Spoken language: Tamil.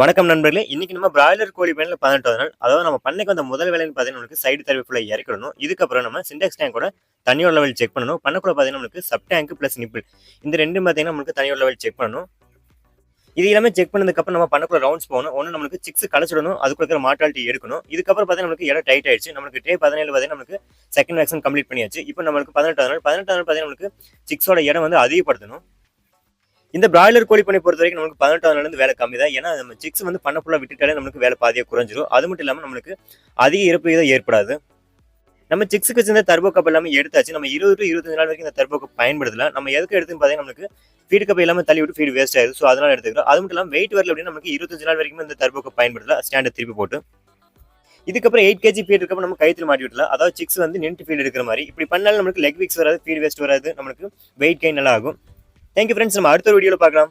வணக்கம் நண்பர்களே. இன்னைக்கு நம்ம பிராய்லர் கோழி பண்ணையில 18வது நாள். அதாவது நம்ம பண்ணைக்கு வந்த முதல் வேலைன்னு பார்த்தீங்கன்னா, நமக்கு சைடு தரவை ஃபுல்லா இறக்கிடணும். இதுக்கப்புறம் நம்ம சின்டெக்ஸ் டேங்கோட தண்ணியோட லெவல் செக் பண்ணணும். பண்ணக்குள்ள பார்த்தீங்கன்னா, நமக்கு சப் டேங்க் பிளஸ் நிப்பிள் இந்த 2ம் பார்த்தீங்கன்னா, நமக்கு தண்ணியோட லெவல் செக் பண்ணணும். இது எல்லாமே செக் பண்ணதுக்கப்புறம் நம்ம பண்ணக்குள்ள ரவுண்ட்ஸ் போகணும். ஒண்ணு நம்மளுக்கு சிக்ஸ் கலைச்சிடணும். அதுக்குள்ள இருக்கிற மார்டாலிட்டி எடுக்கணும். இதுக்கப்புறம் பார்த்தீங்கன்னா, நமக்கு இடம் டைட் ஆயிடுச்சு. நமக்கு டே 17 பார்த்தீங்கன்னா, நமக்கு செகண்ட் வேக்சின் கம்ப்ளீட் பண்ணியாச்சு. இப்போ நம்மளுக்கு 18வது நாள். 18வது நாள் பார்த்தீங்கன்னா, நமக்கு சிக்ஸோட இடம் வந்து அதிகப்படுத்தணும். இந்த பிராய்லர் கோழி பண்ணை பொறுத்த வரைக்கும் நமக்கு 18வது நாள்ல இருந்து வேலை கம்மி தான். ஏன்னா நம்ம சிக்ஸ் வந்து பண்ண ஃபுல்லா விட்டுட்டாலே நமக்கு வேலை பாதியா குறைஞ்சிரும். அது மட்டும் இல்லாம நம்மளுக்கு அதிக இறப்பு விகிதம் ஏற்படாது. நம்ம சிக்ஸுக்கு சேர்ந்த டர்போ கப் எல்லாமே எடுத்தாச்சு. நம்ம 20 to 25 நாள் வரைக்கும் இந்த டர்போ கப் பயன்படுத்தலாம். நம்ம எதுக்கு எடுத்துன்னு பார்த்தீங்கன்னா நமக்கு ஃபீட் கப் எல்லாமே தள்ளி விட்டு ஃபீட் வேஸ்ட் ஆயிடுது. ஸோ அதனால எடுத்துக்கிறோம். அது மட்டும் இல்லாம வெயிட் வரல அப்படின்னா நமக்கு 25 நாள் வரைக்கும் இந்த டர்போ கப் பயன்படுத்தலாம். ஸ்டாண்டர்ட் திருப்பி போட்டு. இதுக்கப்புறம் 8 kg ஃபீட் இருக்கப்ப நம்ம கைத்துல மாட்டி விடலாம். அதாவது சிக்ஸ் வந்து நின்று ஃபீட் எடுக்கிற மாதிரி. இப்படி பண்ணாலும் நமக்கு லெக் வீக்ஸ் வராது, ஃபீட் வேஸ்ட் வராது, நமக்கு வெயிட் கெயின் நல்லா ஆகும். Thank you friends. நம்ம அடுத்த வீடியோல பார்க்கலாம்.